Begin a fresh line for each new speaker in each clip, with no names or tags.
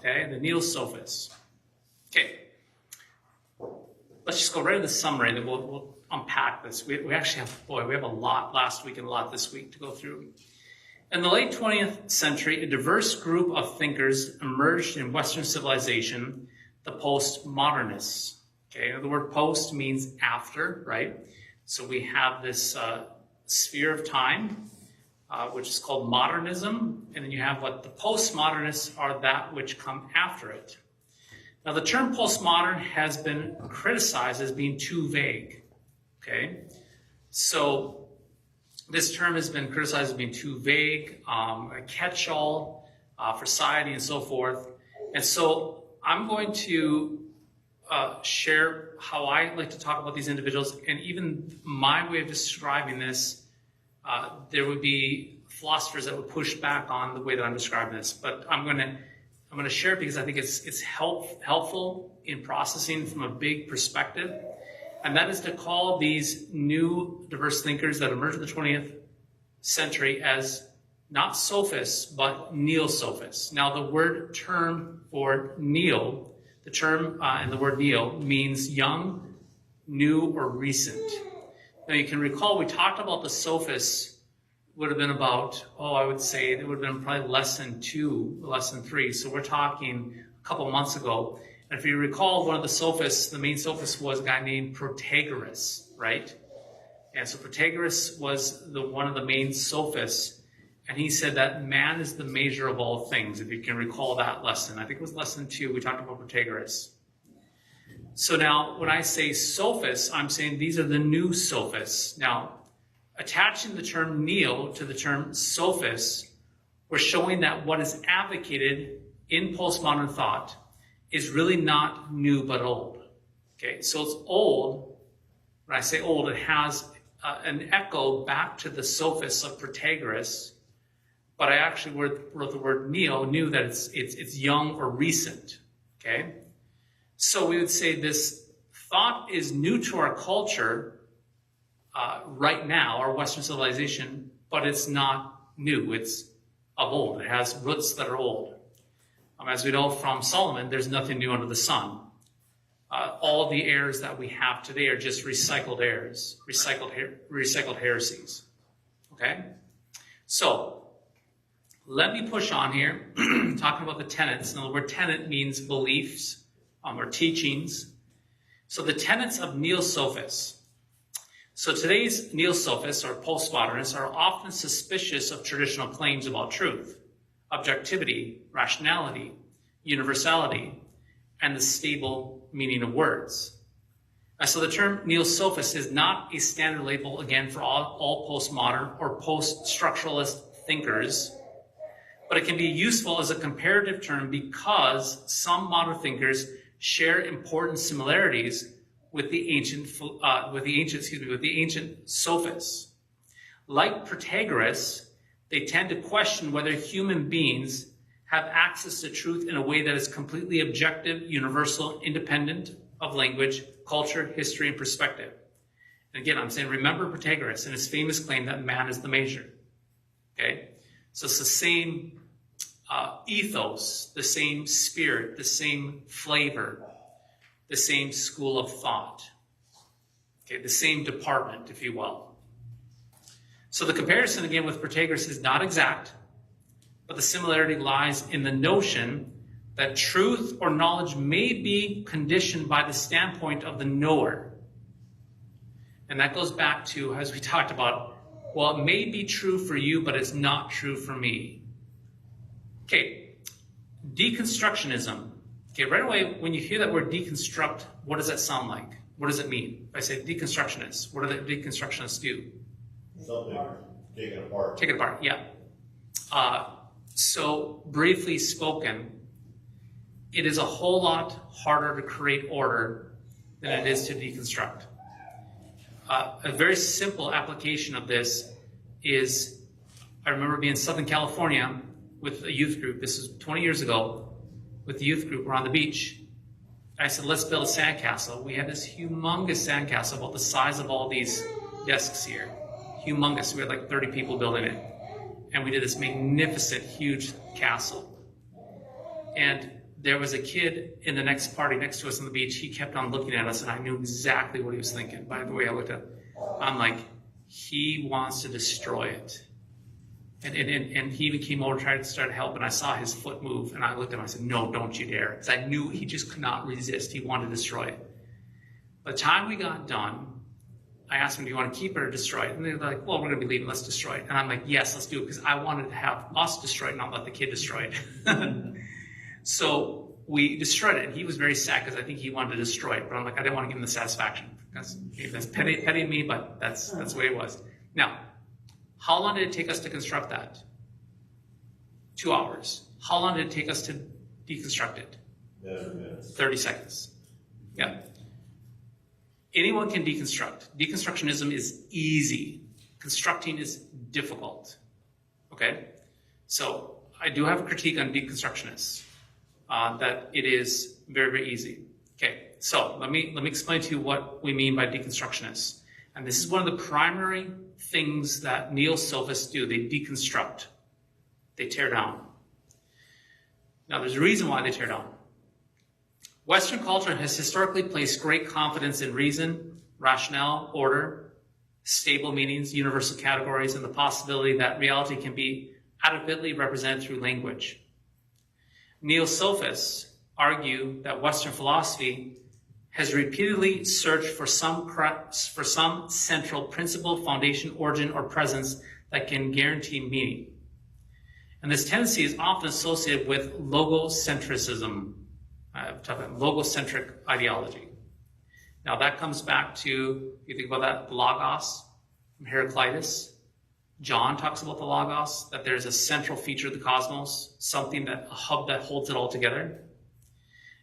okay? The Neo-Sophists. Okay, let's just go right into the summary, then we'll unpack this. We actually have, we have a lot last week and a lot this week to go through. In the late 20th century, a diverse group of thinkers emerged in Western civilization, the postmodernists. Okay, the word post means after, right? So we have this sphere of time, which is called modernism, and then you have what the postmodernists are, that which come after it. Now, the term postmodern has been criticized as being too vague, okay? So this term has been criticized as being too vague, a catch-all for society and so forth. And so I'm going to share how I like to talk about these individuals, and even my way of describing this, there would be philosophers that would push back on the way that I'm describing this, but I'm going to share it because I think it's helpful in processing from a big perspective, and that is to call these new diverse thinkers that emerged in the 20th century as not sophists, but neo-sophists. Now, the term for neo, the term and the word neo means young, new, or recent. Now, you can recall we talked about the sophists would have been about, I would say it would have been probably lesson 2, lesson 3. So we're talking a couple months ago. And if you recall, one of the sophists, the main sophist was a guy named Protagoras, right? And so Protagoras was one of the main sophists. And he said that man is the measure of all things, if you can recall that lesson. I think it was lesson 2, we talked about Protagoras. So now, when I say sophists, I'm saying these are the new sophists. Now, attaching the term neo to the term sophist, we're showing that what is advocated in postmodern thought is really not new but old. Okay, so it's old. When I say old, it has an echo back to the sophists of Protagoras, but I actually wrote the word neo, new, that it's young or recent. Okay, so we would say this thought is new to our culture right now, our Western civilization, but it's not new. It's of old. It has roots that are old. As we know from Solomon, there's nothing new under the sun. All the errors that we have today are just recycled errors, recycled heresies. Okay? So, let me push on here, talking about the tenets. Now, the word tenet means beliefs or teachings. So, the tenets of Neo-Sophists. So today's Neo-Sophists or postmodernists are often suspicious of traditional claims about truth, objectivity, rationality, universality, and the stable meaning of words. So the term Neo-Sophist is not a standard label, again, for all postmodern or post-structuralist thinkers, but it can be useful as a comparative term because some modern thinkers share important similarities with the ancient sophists. Like Protagoras, they tend to question whether human beings have access to truth in a way that is completely objective, universal, independent of language, culture, history, and perspective. And again, I'm saying, remember Protagoras and his famous claim that man is the measure. Okay? So it's the same ethos, the same spirit, the same flavor, the same school of thought, okay, the same department, if you will. So the comparison, again, with Protagoras is not exact, but the similarity lies in the notion that truth or knowledge may be conditioned by the standpoint of the knower. And that goes back to, as we talked about, well, it may be true for you, but it's not true for me. Okay, deconstructionism. Okay, right away, when you hear that word deconstruct, what does that sound like? What does it mean? If I say deconstructionists, what do the deconstructionists do?
Something, take it apart.
Take it apart, yeah. So, briefly spoken, it is a whole lot harder to create order than it is to deconstruct. A very simple application of this is, I remember being in Southern California with a youth group. This is 20 years ago. With the youth group, we're on the beach. I said, let's build a sandcastle. We had this humongous sandcastle about the size of all these desks here. Humongous. We had like 30 people building it. And we did this magnificent, huge castle. And there was a kid in the next party next to us on the beach. He kept on looking at us, and I knew exactly what he was thinking by the way I looked at him. I'm like, he wants to destroy it. And he even came over, tried to start help, and I saw his foot move, and I looked at him, I said, no, don't you dare. Because I knew he just could not resist. He wanted to destroy it. By the time we got done, I asked him, do you want to keep it or destroy it? And they're like, well, we're going to be leaving, let's destroy it. And I'm like, yes, let's do it, because I wanted to have us destroy it, not let the kid destroy it. So we destroyed it, and he was very sad, because I think he wanted to destroy it. But I'm like, I didn't want to give him the satisfaction. That's petty of me, but that's the way it was. Now, how long did it take us to construct that? 2 hours. How long did it take us to deconstruct it? 30 seconds. Yeah. Anyone can deconstruct. Deconstructionism is easy. Constructing is difficult. Okay? So I do have a critique on deconstructionists, that it is very, very easy. Okay, so let me explain to you what we mean by deconstructionists. And this is one of the primary things that Neo-Sophists do. They deconstruct. They tear down. Now, there's a reason why they tear down. Western culture has historically placed great confidence in reason, rationale, order, stable meanings, universal categories, and the possibility that reality can be adequately represented through language. Neo-Sophists argue that Western philosophy has repeatedly searched for some central principle, foundation, origin, or presence that can guarantee meaning. And this tendency is often associated with logocentrism, logocentric ideology. Now that comes back to, if you think about that, the Logos from Heraclitus. John talks about the Logos, that there's a central feature of the cosmos, a hub that holds it all together.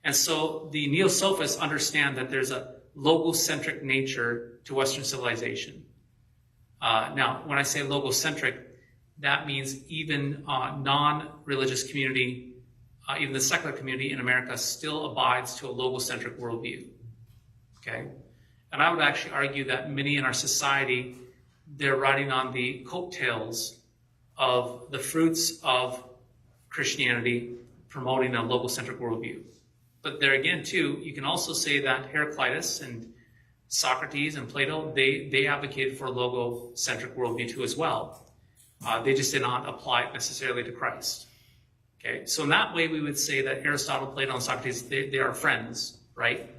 And so the Neo-Sophists understand that there's a logocentric nature to Western civilization. Now, when I say logocentric, that means even non-religious community, even the secular community in America still abides to a logocentric worldview. Okay? And I would actually argue that many in our society, they're riding on the coattails of the fruits of Christianity promoting a logocentric worldview. But there again, too, you can also say that Heraclitus and Socrates and Plato, they advocated for a logocentric worldview too as well. They just did not apply it necessarily to Christ. Okay, so in that way, we would say that Aristotle, Plato, and Socrates, they are friends, right?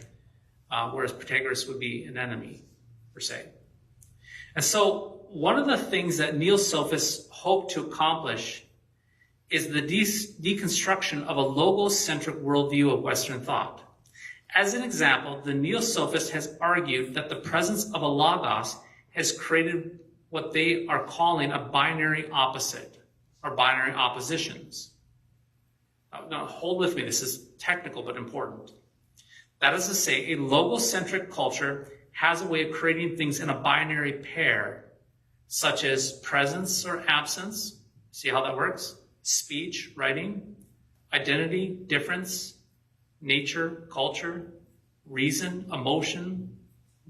Whereas Protagoras would be an enemy, per se. And so one of the things that Neo-Sophists hope to accomplish is the deconstruction of a logocentric worldview of Western thought. As an example, the Neo-Sophist has argued that the presence of a logos has created what they are calling a binary opposite, or binary oppositions. Now, hold with me, this is technical but important. That is to say, a logocentric culture has a way of creating things in a binary pair, such as presence or absence. See how that works? Speech, writing, identity, difference, nature, culture, reason, emotion,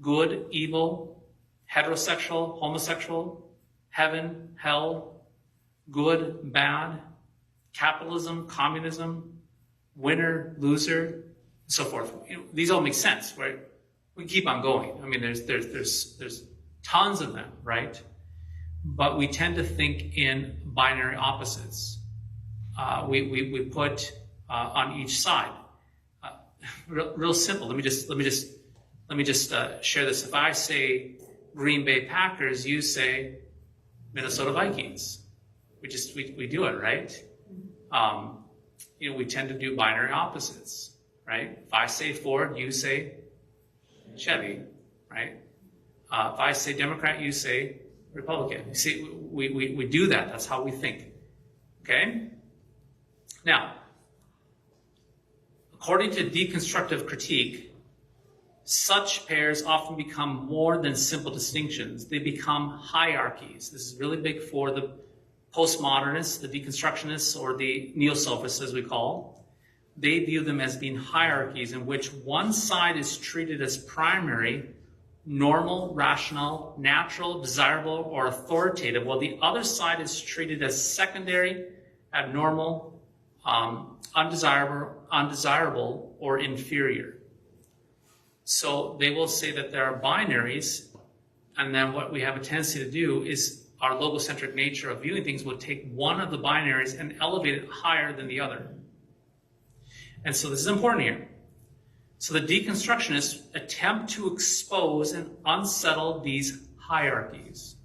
good, evil, heterosexual, homosexual, heaven, hell, good, bad, capitalism, communism, winner, loser, and so forth. These all make sense, right? We keep on going. I mean, there's tons of them, right? But we tend to think in binary opposites. We put on each side. Real simple. Let me just share this. If I say Green Bay Packers, you say Minnesota Vikings. We do it, right? We tend to do binary opposites, right? If I say Ford, you say Chevy, right? If I say Democrat, you say Republican. You see, we do that. That's how we think. Okay? Now, according to deconstructive critique, such pairs often become more than simple distinctions. They become hierarchies. This is really big for the postmodernists, the deconstructionists, or the Neo-Sophists, as we call. They view them as being hierarchies in which one side is treated as primary, normal, rational, natural, desirable, or authoritative, while the other side is treated as secondary, abnormal, undesirable, undesirable, or inferior. So they will say that there are binaries, and then what we have a tendency to do is our logocentric nature of viewing things will take one of the binaries and elevate it higher than the other. And so this is important here. So the deconstructionists attempt to expose and unsettle these hierarchies.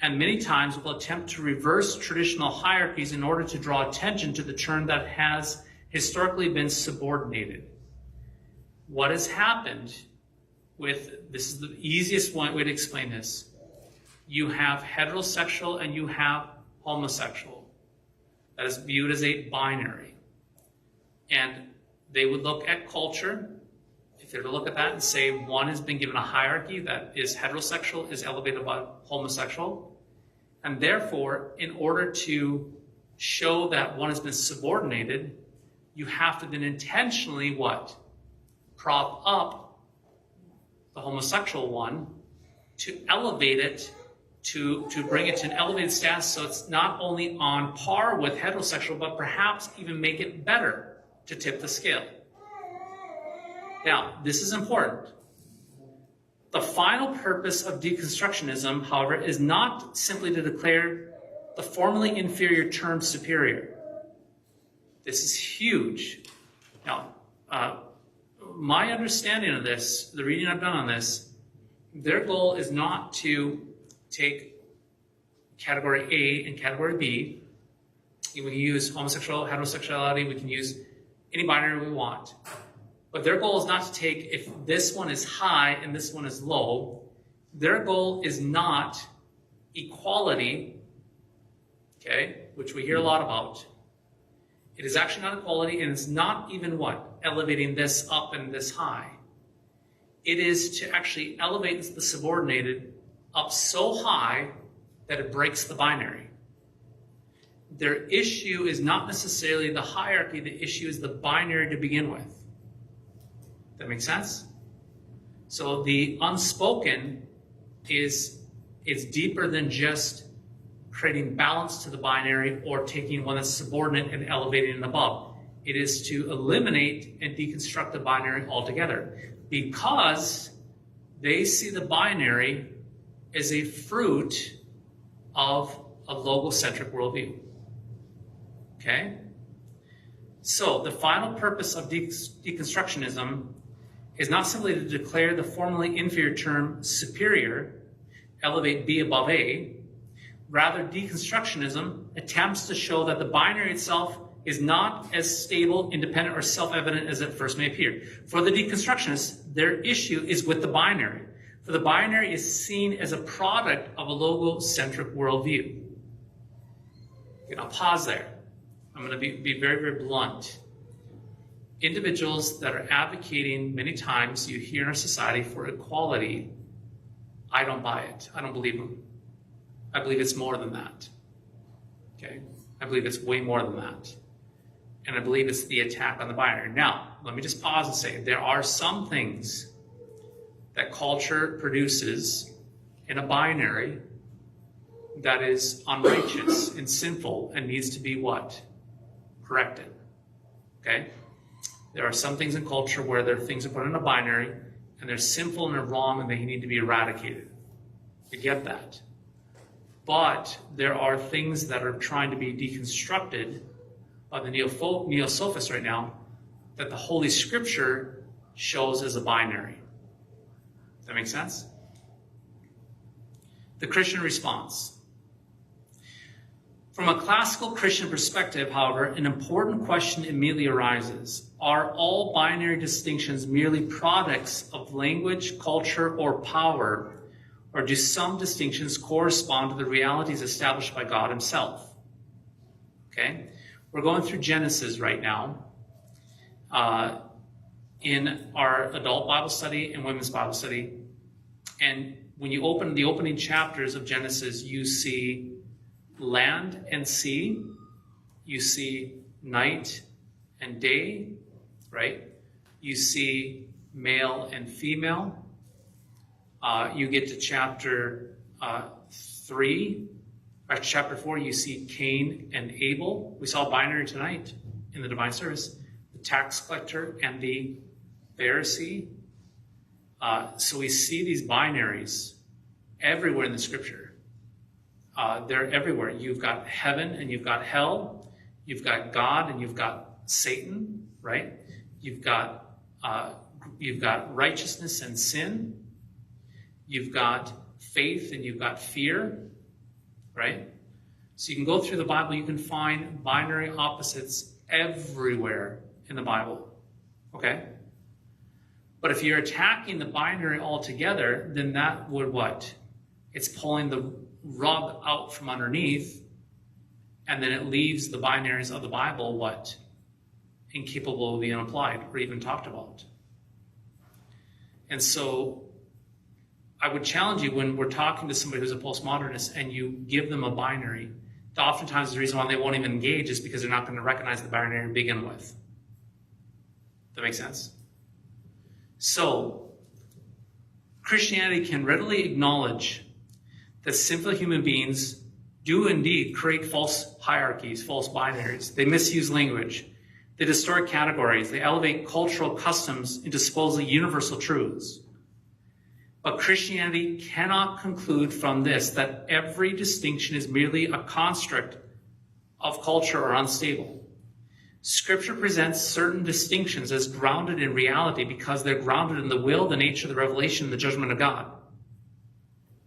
And many times will attempt to reverse traditional hierarchies in order to draw attention to the term that has historically been subordinated. What has happened with, this is the easiest way to explain this, you have heterosexual and you have homosexual. That is viewed as a binary. And they would look at culture, if they were to look at that and say one has been given a hierarchy that is heterosexual, is elevated above homosexual, and therefore, in order to show that one has been subordinated, you have to then intentionally what? Prop up the homosexual one to elevate it, to bring it to an elevated status so it's not only on par with heterosexual, but perhaps even make it better to tip the scale. Now, this is important. The final purpose of deconstructionism, however, is not simply to declare the formerly inferior term superior. This is huge. Now, my understanding of this, the reading I've done on this, their goal is not to take category A and category B. We can use homosexual, heterosexuality, we can use any binary we want. But their goal is not to take, if this one is high and this one is low, their goal is not equality, okay, which we hear a lot about. It is actually not equality, and it's not even what? Elevating this up and this high. It is to actually elevate the subordinated up so high that it breaks the binary. Their issue is not necessarily the hierarchy, the issue is the binary to begin with. That makes sense? So the unspoken is deeper than just creating balance to the binary or taking one that's subordinate and elevating it above. It is to eliminate and deconstruct the binary altogether, because they see the binary as a fruit of a logocentric worldview. Okay? So the final purpose of deconstructionism is not simply to declare the formerly inferior term superior, elevate B above A. Rather, deconstructionism attempts to show that the binary itself is not as stable, independent, or self-evident as it first may appear. For the deconstructionists, their issue is with the binary. For the binary is seen as a product of a logocentric worldview. Okay, I'll pause there. I'm going to be very, very blunt. Individuals that are advocating, many times you hear in our society, for equality, I don't buy it. I don't believe them. I believe it's more than that. Okay? I believe it's way more than that. And I believe it's the attack on the binary. Now, let me just pause and say, there are some things that culture produces in a binary that is unrighteous and sinful and needs to be what? Corrected. Okay? There are some things in culture where there are things that put in a binary and they're sinful and they're wrong and they need to be eradicated. I get that. But there are things that are trying to be deconstructed by the Neo-Sophists right now that the Holy Scripture shows as a binary. Does that make sense? The Christian response. From a classical Christian perspective, however, an important question immediately arises. Are all binary distinctions merely products of language, culture, or power, or do some distinctions correspond to the realities established by God himself? Okay? We're going through Genesis right now in our adult Bible study and women's Bible study. And when you open the opening chapters of Genesis, you see land and sea, you see night and day, right? You see male and female. You get to chapter 3, or chapter 4, you see Cain and Abel. We saw binary tonight in the divine service. tax collector and the Pharisee. So we see these binaries everywhere in the scripture. They're everywhere. You've got heaven and you've got hell. You've got God and you've got Satan, right? You've got righteousness and sin. You've got faith and you've got fear, right? So you can go through the Bible, you can find binary opposites everywhere in the Bible, okay? But if you're attacking the binary altogether, then that would what? It's pulling the rug out from underneath, and then it leaves the binaries of the Bible what? Incapable of being applied or even talked about. And so I would challenge you when we're talking to somebody who's a postmodernist and you give them a binary, oftentimes the reason why they won't even engage is because they're not going to recognize the binary to begin with. That makes sense? So, Christianity can readily acknowledge that sinful human beings do indeed create false hierarchies, false binaries. They misuse language. They distort categories. They elevate cultural customs into supposedly universal truths. But Christianity cannot conclude from this that every distinction is merely a construct of culture or unstable. Scripture presents certain distinctions as grounded in reality because they're grounded in the will, the nature, the revelation, the judgment of God.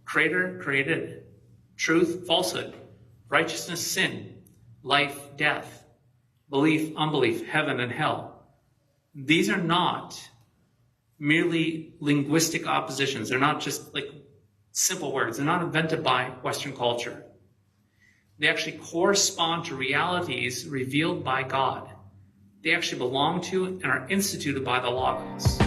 Creator, created. Truth, falsehood. Righteousness, sin. Life, death. Belief, unbelief. Heaven and hell. These are not merely linguistic oppositions. They're not just like simple words. They're not invented by Western culture. They actually correspond to realities revealed by God. They actually belong to and are instituted by the Logos.